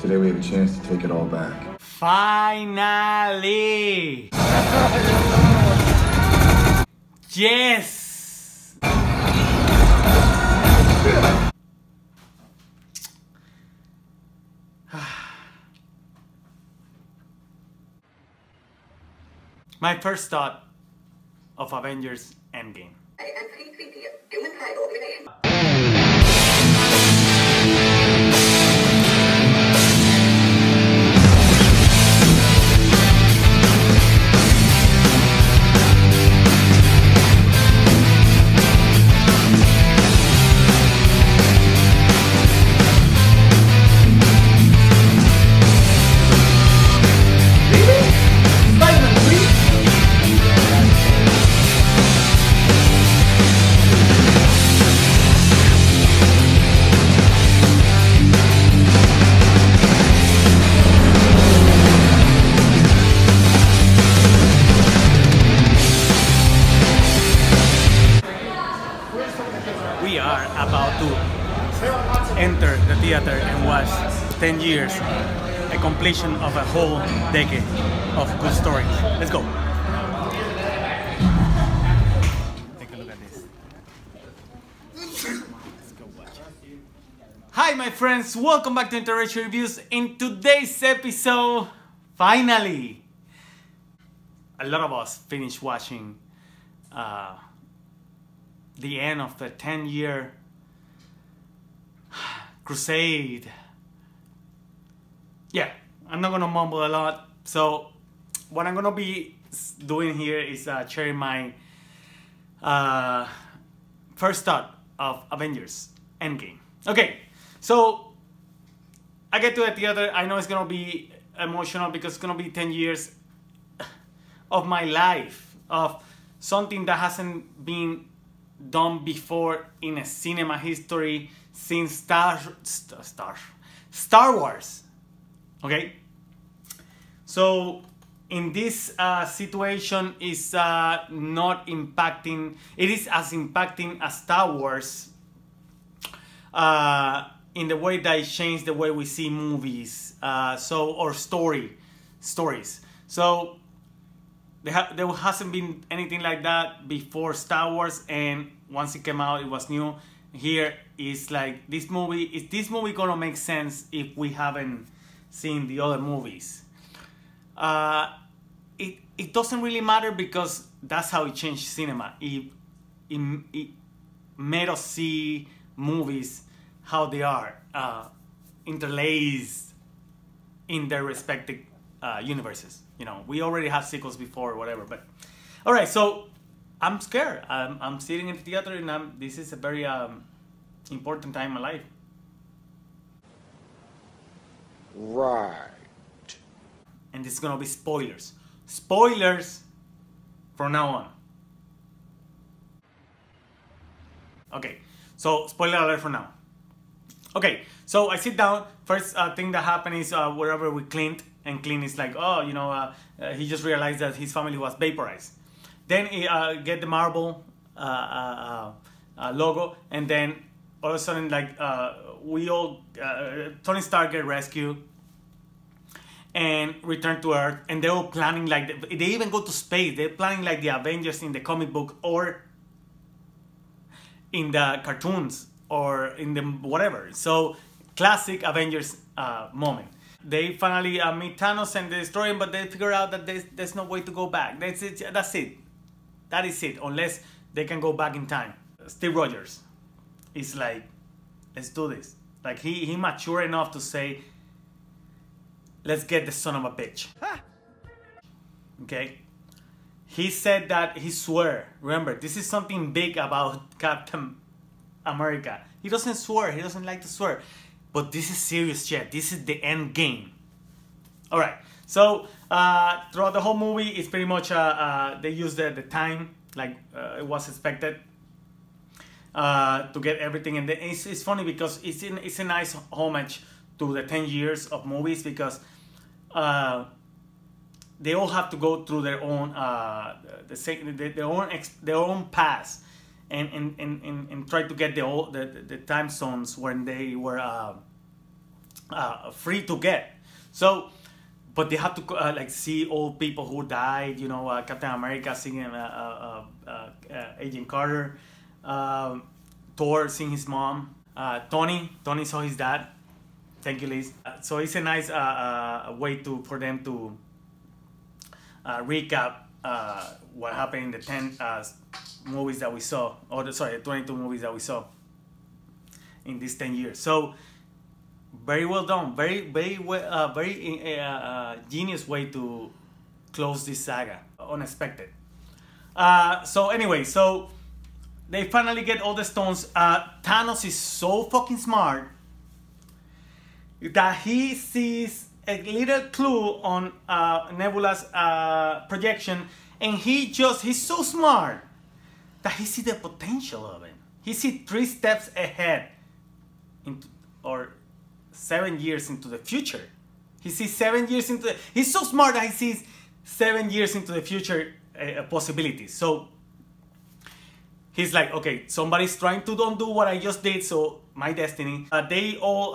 Today we have a chance to take it all back. Finally! Yes! My first thought of Avengers Endgame. We are about to enter the theater and watch 10 years, a completion of a whole decade of good stories. Let's go. Take a look at this. Let's go watch it. Hi my friends, welcome back to Interracial Reviews. In today's episode, finally, a lot of us finished watching the end of the 10-year crusade. Yeah, I'm not gonna mumble a lot. So what I'm gonna be doing here is sharing my first thought of Avengers Endgame. Okay, so I get to the theater. I know it's gonna be emotional because it's gonna be 10 years of my life, of something that hasn't been done before in a cinema history since Star Wars. Okay, so in this situation is not impacting. It is as impacting as Star Wars in the way that it changed the way we see movies, or stories. So there hasn't been anything like that before Star Wars, and once it came out, it was new. Here is like, is this movie gonna make sense if we haven't seen the other movies? It doesn't really matter because that's how it changed cinema. It made us see movies how they are, interlaced in their respective universes. You know, we already have sequels before or whatever, but all right. So I'm scared. I'm sitting in the theater, and this is a very important time in my life. Right. And this is gonna be spoilers. Spoilers from now on. Okay. So spoiler alert for now. Okay. So I sit down. First thing that happened is wherever with Clint. And Clint is like, oh, you know, he just realized that his family was vaporized. Then he get the Marvel logo, and then all of a sudden, like, Tony Stark get rescued and return to Earth, and they're all planning like, they even go to space. They're planning like the Avengers in the comic book or in the cartoons or in the whatever. So classic Avengers moment. They finally meet Thanos and they destroy him, but they figure out that there's no way to go back. That's it. That's it. That is it. Unless they can go back in time. Steve Rogers is like, let's do this. Like he mature enough to say, let's get the son of a bitch. Okay. He said that he swear. Remember, this is something big about Captain America. He doesn't swear. He doesn't like to swear. But this is serious shit. This is the end game. All right. So throughout the whole movie, it's pretty much they use the time like it was expected to get everything. And it's funny because it's a nice homage to the 10 years of movies, because they all have to go through their own their own past and try to get the time zones when they were free to get. So, but they have to like see old people who died. You know, Captain America singing Agent Carter, Thor seeing his mom, Tony saw his dad. Thank you, Liz. So it's a nice way for them to recap what happened in the 10 movies that we saw, or the 22 movies that we saw in these 10 years. So very well done, very genius way to close this saga. Unexpected. So anyway, so they finally get all the stones. Thanos is so fucking smart that he sees a little clue on Nebula's projection, and he's so smart that he sees the potential of it. He sees 3 steps ahead, or 7 years into the future. He sees 7 years into he's so smart that he sees 7 years into the future possibilities. So he's like, okay, somebody's trying to undo what I just did, so my destiny. They all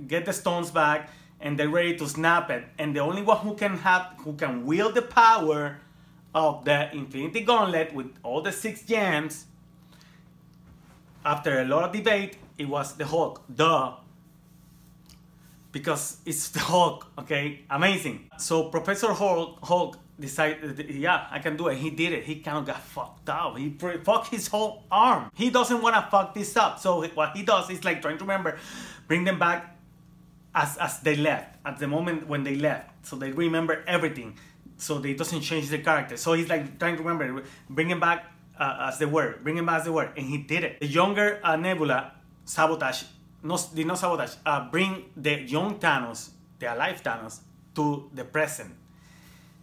get the stones back, and they're ready to snap it. And the only one who can wield the power of the Infinity Gauntlet with all the 6 gems, after a lot of debate, it was the Hulk. Duh. Because it's the Hulk, okay? Amazing. So Professor Hulk decided, yeah, I can do it. He did it. He kind of got fucked up. He fucked his whole arm. He doesn't want to fuck this up. So what he does is like trying to remember, bring them back as they left, at the moment when they left. So they remember everything. So they doesn't change the character. So he's like trying to remember, bring them back as they were. Bring them back as they were. And he did it. The younger Nebula did not sabotage, bring the young Thanos, the alive Thanos, to the present.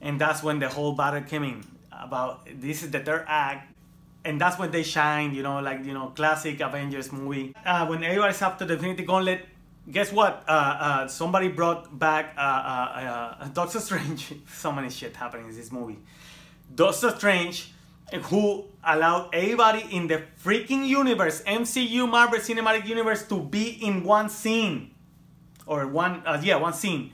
And that's when the whole battle came in. About this is the 3rd act, and that's when they shine, you know, like, you know, classic Avengers movie. When everybody's after the Infinity Gauntlet, guess what? Somebody brought back Doctor Strange. So many shit happening in this movie. Doctor Strange, who allowed everybody in the freaking universe, MCU, Marvel Cinematic Universe, to be in one scene. Or one scene.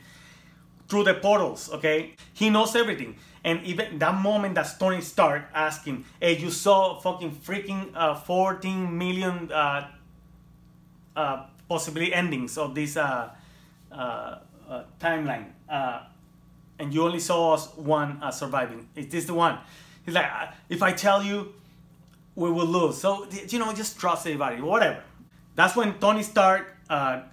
Through the portals, okay? He knows everything. And even that moment that Tony Stark asked him, hey, you saw fucking freaking 14 million possibly endings of this timeline. And you only saw us one surviving. Is this the one? He's like, if I tell you, we will lose. So, you know, just trust everybody, whatever. That's when Tony Stark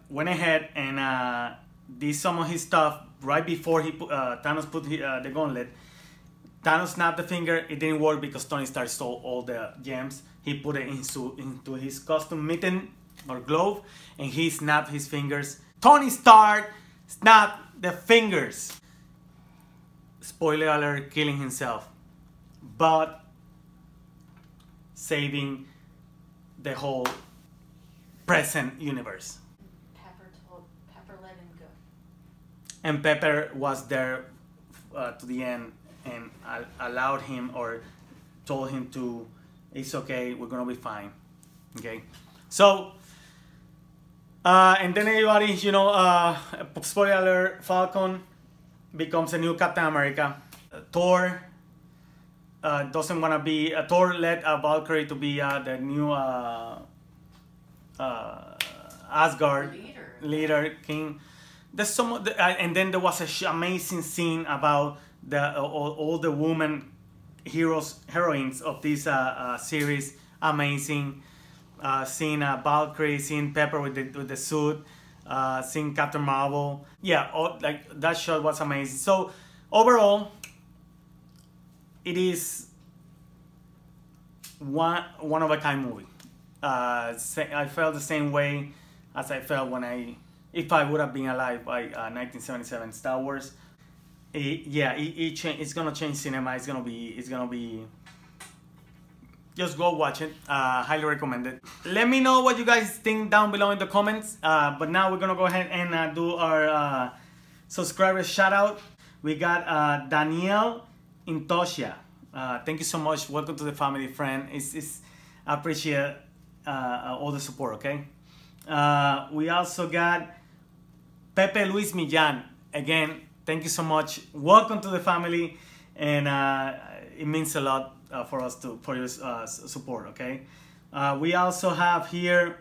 went ahead and did some of his stuff right before Thanos put the gauntlet. Thanos snapped the finger. It didn't work because Tony Stark stole all the gems. He put it into his custom mitten or glove, and he snapped his fingers. Tony Stark snapped the fingers. Spoiler alert, killing himself. But saving the whole present universe. Pepper let him go. And Pepper was there to the end and allowed him, or told him to, it's okay, we're gonna be fine. Okay, so and then everybody, you know, spoiler alert, Falcon becomes a new Captain America. Thor doesn't want to be, Thor led Valkyrie to be the new Asgard leader, king. There's some, and then there was a amazing scene about all the women heroines of this series. Amazing. Seeing Valkyrie, seeing Pepper with the suit, seeing Captain Marvel. Yeah, like that shot was amazing. So overall, it is one of a kind movie. I felt the same way as I felt if I would have been alive by 1977 Star Wars. It's gonna change cinema. It's gonna be. Just go watch it. Highly recommend it. Let me know what you guys think down below in the comments. But now we're gonna go ahead and do our subscriber shout out. We got Danielle Intosha. Thank you so much. Welcome to the family, friend. I appreciate all the support. Okay. We also got Pepe Luis Millan, again, thank you so much. Welcome to the family, and it means a lot for us for your support. Okay. We also have here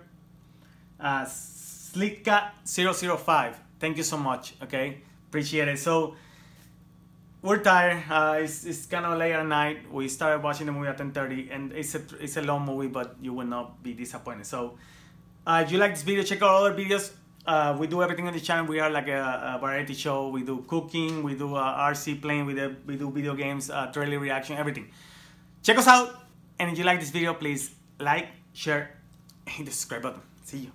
Slicka005. Thank you so much. Okay, appreciate it. So we're tired. It's kind of late at night. We started watching the movie at 10:30, and it's a long movie, but you will not be disappointed. So if you like this video, check out other videos. We do everything on the channel. We are like a variety show. We do cooking, we do RC playing, we do video games, trailer reaction, everything. Check us out, and if you like this video, please like, share, and hit the subscribe button. See you.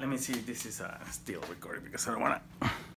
Let me see if this is still recording because I don't wanna